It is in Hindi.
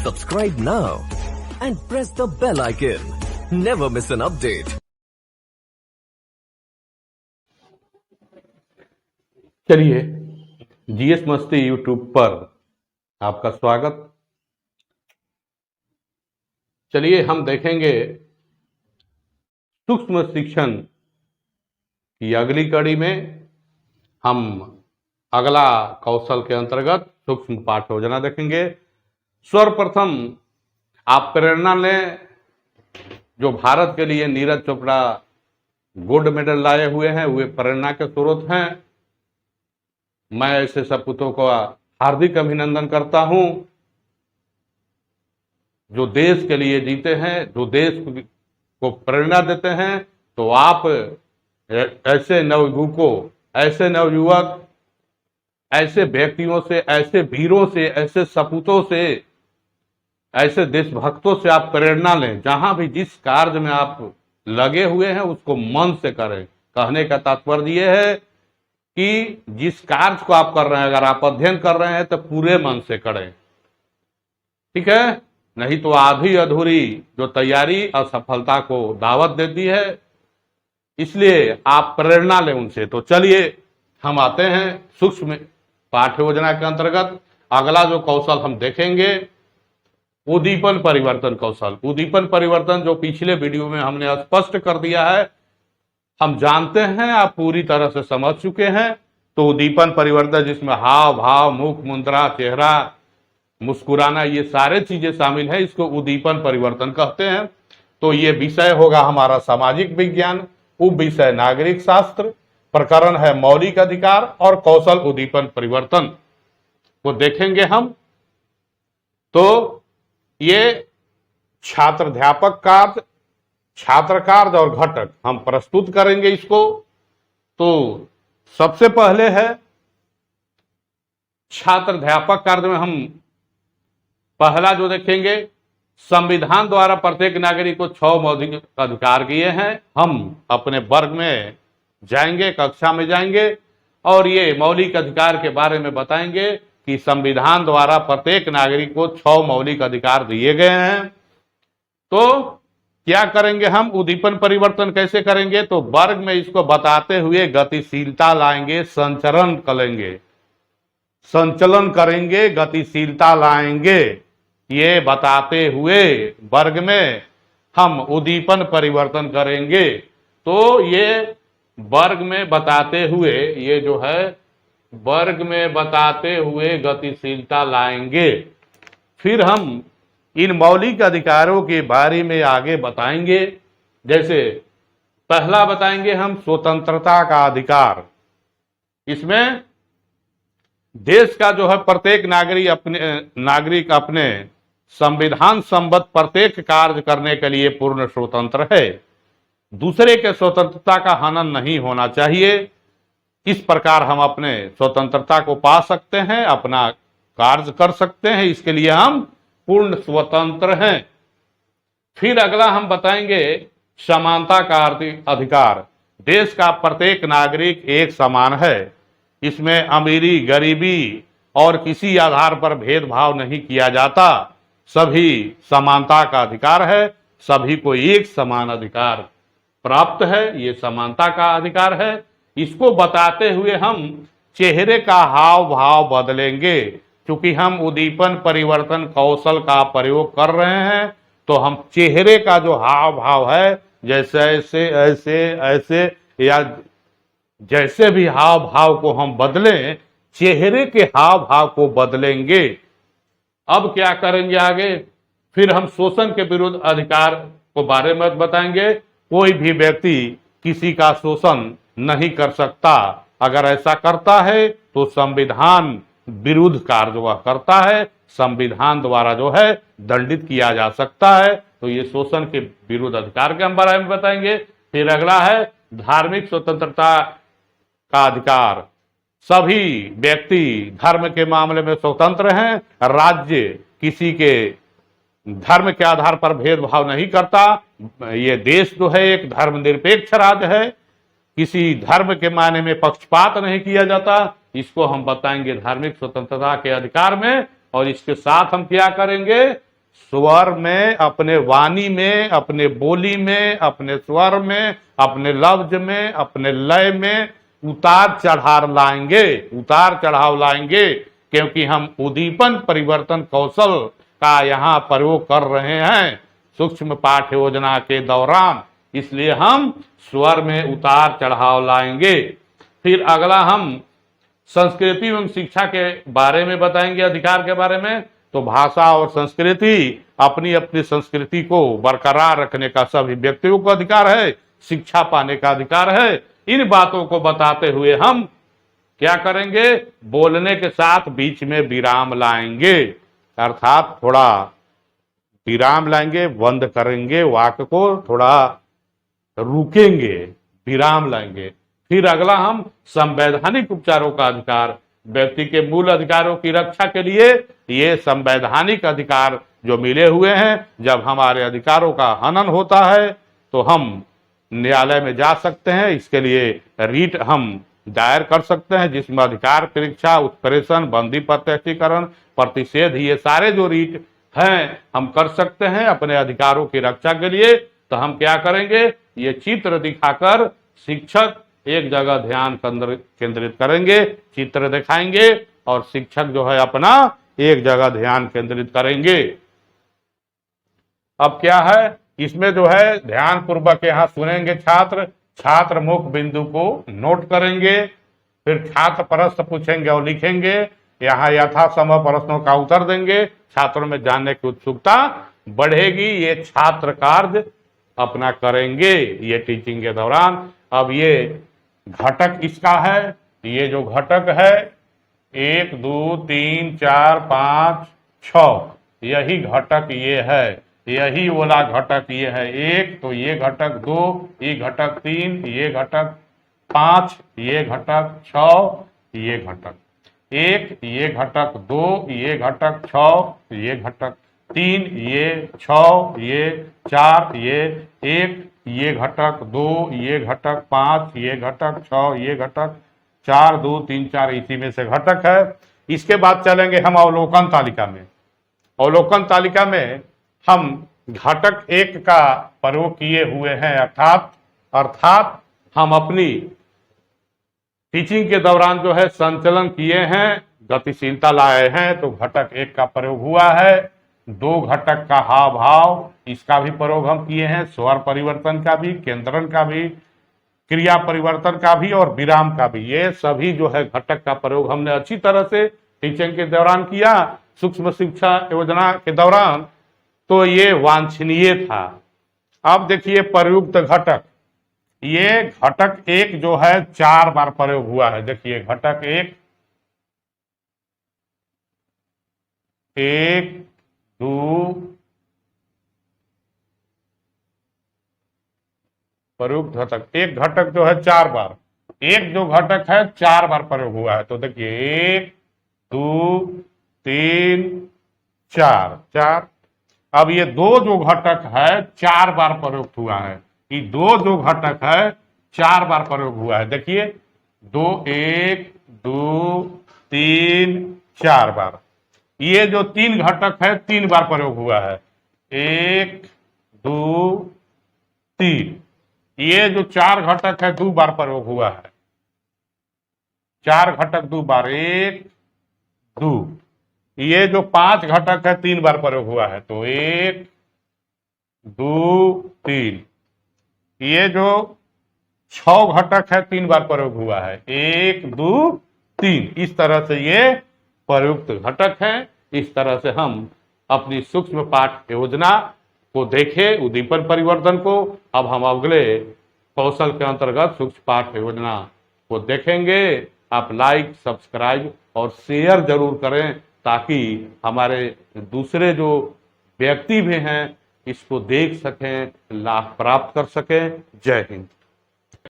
Subscribe now and press the bell icon. Never miss an update. चलिए, जीएस मस्ती यूट्यूब पर आपका स्वागत। चलिए हम देखेंगे सूक्ष्म शिक्षण की अगली कड़ी में हम अगला कौशल के अंतर्गत सूक्ष्म पाठ योजना देखेंगे। सर्वप्रथम आप प्रेरणा लें। जो भारत के लिए नीरज चोपड़ा गोल्ड मेडल लाए हुए हैं वे प्रेरणा के स्रोत हैं। मैं ऐसे सपूतों का हार्दिक अभिनंदन करता हूं जो देश के लिए जीते हैं, जो देश को प्रेरणा देते हैं। तो आप ऐसे नवयुवकों, ऐसे नवयुवक, ऐसे व्यक्तियों से, ऐसे वीरों से, ऐसे सपूतों से, ऐसे देशभक्तों से आप प्रेरणा लें। जहां भी जिस कार्य में आप लगे हुए हैं उसको मन से करें। कहने का तात्पर्य यह है कि जिस कार्य को आप कर रहे हैं, अगर आप अध्ययन कर रहे हैं तो पूरे मन से करें, ठीक है। नहीं तो आधी अधूरी जो तैयारी असफलता को दावत देती है। इसलिए आप प्रेरणा लें उनसे। तो चलिए हम आते हैं सूक्ष्म पाठ्य योजना के अंतर्गत। अगला जो कौशल हम देखेंगे उद्दीपन परिवर्तन कौशल। उद्दीपन परिवर्तन जो पिछले वीडियो में हमने स्पष्ट कर दिया है, हम जानते हैं, आप पूरी तरह से समझ चुके हैं। तो उद्दीपन परिवर्तन जिसमें हाव भाव, मुख मुद्रा, चेहरा, मुस्कुराना, ये सारे चीजें शामिल है, इसको उद्दीपन परिवर्तन कहते हैं। तो ये विषय होगा हमारा सामाजिक विज्ञान, उप विषय नागरिक शास्त्र, प्रकरण है मौलिक अधिकार और कौशल उद्दीपन परिवर्तन को देखेंगे हम। तो ये छात्राध्यापक कार्य, छात्र कार्य और घटक हम प्रस्तुत करेंगे इसको। तो सबसे पहले है छात्राध्यापक कार्य में हम पहला जो देखेंगे, संविधान द्वारा प्रत्येक नागरिक को 6 मौलिक अधिकार दिए हैं। हम अपने वर्ग में जाएंगे, कक्षा में जाएंगे और ये मौलिक अधिकार के बारे में बताएंगे कि संविधान द्वारा प्रत्येक नागरिक को 6 मौलिक अधिकार दिए गए हैं। तो क्या करेंगे हम, उद्दीपन परिवर्तन कैसे करेंगे? तो वर्ग में इसको बताते हुए गतिशीलता लाएंगे, संचरण करेंगे, संचलन करेंगे, गतिशीलता लाएंगे। ये बताते हुए वर्ग में हम उद्दीपन परिवर्तन करेंगे। तो ये वर्ग में बताते हुए, ये जो है वर्ग में बताते हुए गतिशीलता लाएंगे। फिर हम इन मौलिक अधिकारों के बारे में आगे बताएंगे। जैसे पहला बताएंगे हम स्वतंत्रता का अधिकार। इसमें देश का जो है प्रत्येक नागरिक अपने संविधान संबद्ध प्रत्येक कार्य करने के लिए पूर्ण स्वतंत्र है। दूसरे के स्वतंत्रता का हनन नहीं होना चाहिए। इस प्रकार हम अपने स्वतंत्रता को पा सकते हैं, अपना कार्य कर सकते हैं। इसके लिए हम पूर्ण स्वतंत्र हैं। फिर अगला हम बताएंगे समानता का अधिकार। देश का प्रत्येक नागरिक एक समान है। इसमें अमीरी, गरीबी और किसी आधार पर भेदभाव नहीं किया जाता। सभी समानता का अधिकार है, सभी को एक समान अधिकार प्राप्त है। ये समानता का अधिकार है। इसको बताते हुए हम चेहरे का हाव भाव बदलेंगे। क्योंकि हम उद्दीपन परिवर्तन कौशल का प्रयोग कर रहे हैं, तो हम चेहरे का जो हाव भाव है, जैसे ऐसे ऐसे ऐसे या जैसे भी हाव भाव को हम बदलें, चेहरे के हाव भाव को बदलेंगे। अब क्या करेंगे आगे? फिर हम शोषण के विरुद्ध अधिकार को बारे में बताएंगे। कोई भी व्यक्ति किसी का शोषण नहीं कर सकता। अगर ऐसा करता है तो संविधान विरुद्ध कार्य वह करता है, संविधान द्वारा जो है दंडित किया जा सकता है। तो ये शोषण के विरुद्ध अधिकार के बारे में बताएंगे। फिर अगला है धार्मिक स्वतंत्रता का अधिकार। सभी व्यक्ति धर्म के मामले में स्वतंत्र हैं। राज्य किसी के धर्म के आधार पर भेदभाव नहीं करता। ये देश जो है एक धर्मनिरपेक्ष राज्य है। किसी धर्म के मायने में पक्षपात नहीं किया जाता। इसको हम बताएंगे धार्मिक स्वतंत्रता के अधिकार में। और इसके साथ हम क्या करेंगे, स्वर में, अपने वाणी में, अपने बोली में, अपने स्वर में, अपने लफ्ज में, अपने लय में उतार चढ़ाव लाएंगे, उतार चढ़ाव लाएंगे, क्योंकि हम उद्दीपन परिवर्तन कौशल का यहाँ प्रयोग कर रहे हैं सूक्ष्म पाठ योजना के दौरान, इसलिए हम स्वर में उतार चढ़ाव लाएंगे। फिर अगला हम संस्कृति एवं शिक्षा के बारे में बताएंगे, अधिकार के बारे में। तो भाषा और संस्कृति, अपनी अपनी संस्कृति को बरकरार रखने का सभी व्यक्तियों को अधिकार है, शिक्षा पाने का अधिकार है। इन बातों को बताते हुए हम क्या करेंगे, बोलने के साथ बीच में विराम लाएंगे, अर्थात थोड़ा विराम लाएंगे, बंद करेंगे, वाक्य को थोड़ा रुकेंगे, विराम लाएंगे। फिर अगला हम संवैधानिक उपचारों का अधिकार, व्यक्ति के मूल अधिकारों की रक्षा के लिए ये संवैधानिक अधिकार जो मिले हुए हैं, जब हमारे अधिकारों का हनन होता है तो हम न्यायालय में जा सकते हैं। इसके लिए रीट हम दायर कर सकते हैं, जिसमें अधिकार परीक्षा, उत्प्रेषण, बंदी प्रत्यक्षीकरण, प्रतिषेध, ये सारे जो रीट हैं हम कर सकते हैं अपने अधिकारों की रक्षा के लिए। तो हम क्या करेंगे, ये चित्र दिखाकर शिक्षक एक जगह ध्यान केंद्रित करेंगे, चित्र दिखाएंगे और शिक्षक जो है अपना एक जगह ध्यान केंद्रित करेंगे। अब क्या है, इसमें जो है ध्यान पूर्वक यहाँ सुनेंगे छात्र, छात्र मुख्य बिंदु को नोट करेंगे, फिर छात्र प्रश्न पूछेंगे और लिखेंगे, यहाँ यथासंभव प्रश्नों का उत्तर देंगे, छात्रों में जानने की उत्सुकता बढ़ेगी, ये छात्र कार्य अपना करेंगे ये टीचिंग के दौरान। अब ये घटक इसका है, ये जो घटक है 1 2 3 4 5 6, यही घटक ये है, यही वाला घटक ये है। 1 तो ये घटक, 2 ये घटक, 3 ये घटक, 5 ये घटक, 6 ये घटक, 1 ये घटक, 2 ये घटक, 6 ये घटक, 3 ये, 6 ये, 4 ये, 1 ये घटक, 2 ये घटक, 5 ये घटक, 6 ये घटक, 4 2 3 4 इसी में से घटक है। इसके बाद चलेंगे हम अवलोकन तालिका में। अवलोकन तालिका में हम घटक 1 का प्रयोग किए हुए हैं, अर्थात हम अपनी टीचिंग के दौरान जो है संचलन किए हैं, गतिशीलता लाए हैं, तो घटक 1 का प्रयोग हुआ है। 2 घटक का हाव भाव, इसका भी प्रयोग हम किए हैं, स्वर परिवर्तन का भी, केंद्रण का भी, क्रिया परिवर्तन का भी और विराम का भी, ये सभी जो है घटक का प्रयोग हमने अच्छी तरह से टीचिंग के दौरान किया, सूक्ष्म शिक्षा योजना के दौरान, तो ये वांछनीय था। अब देखिए प्रयुक्त घटक, ये घटक 1 जो है 4 बार प्रयोग हुआ है। देखिए घटक 1 1 2 प्रयुक्त घटक, एक घटक जो है 4 बार, एक जो घटक है 4 बार प्रयोग हुआ है। तो देखिए 1 2 3 4। अब ये 2 जो घटक है 4 बार प्रयुक्त हुआ है, ये 2 जो घटक है 4 बार प्रयोग हुआ है। देखिए 2 1 2 3 4 बार। ये जो 3 घटक है 3 बार प्रयोग हुआ है, 1 2 3। ये जो 4 घटक है 2 बार प्रयोग हुआ है, 4 घटक 2 बार, 1 2। ये जो 5 घटक है 3 बार प्रयोग हुआ है, तो 1 2 3। ये जो 6 घटक है 3 बार प्रयोग हुआ है, 1 2 3। इस तरह से ये प्रयुक्त घटक हैं। इस तरह से हम अपनी सूक्ष्म पाठ योजना को देखें, उद्दीपन परिवर्तन को। अब हम अगले कौशल के अंतर्गत सूक्ष्म पाठ योजना को देखेंगे। आप लाइक, सब्सक्राइब और शेयर जरूर करें, ताकि हमारे दूसरे जो व्यक्ति भी हैं इसको देख सकें, लाभ प्राप्त कर सकें। जय हिंद।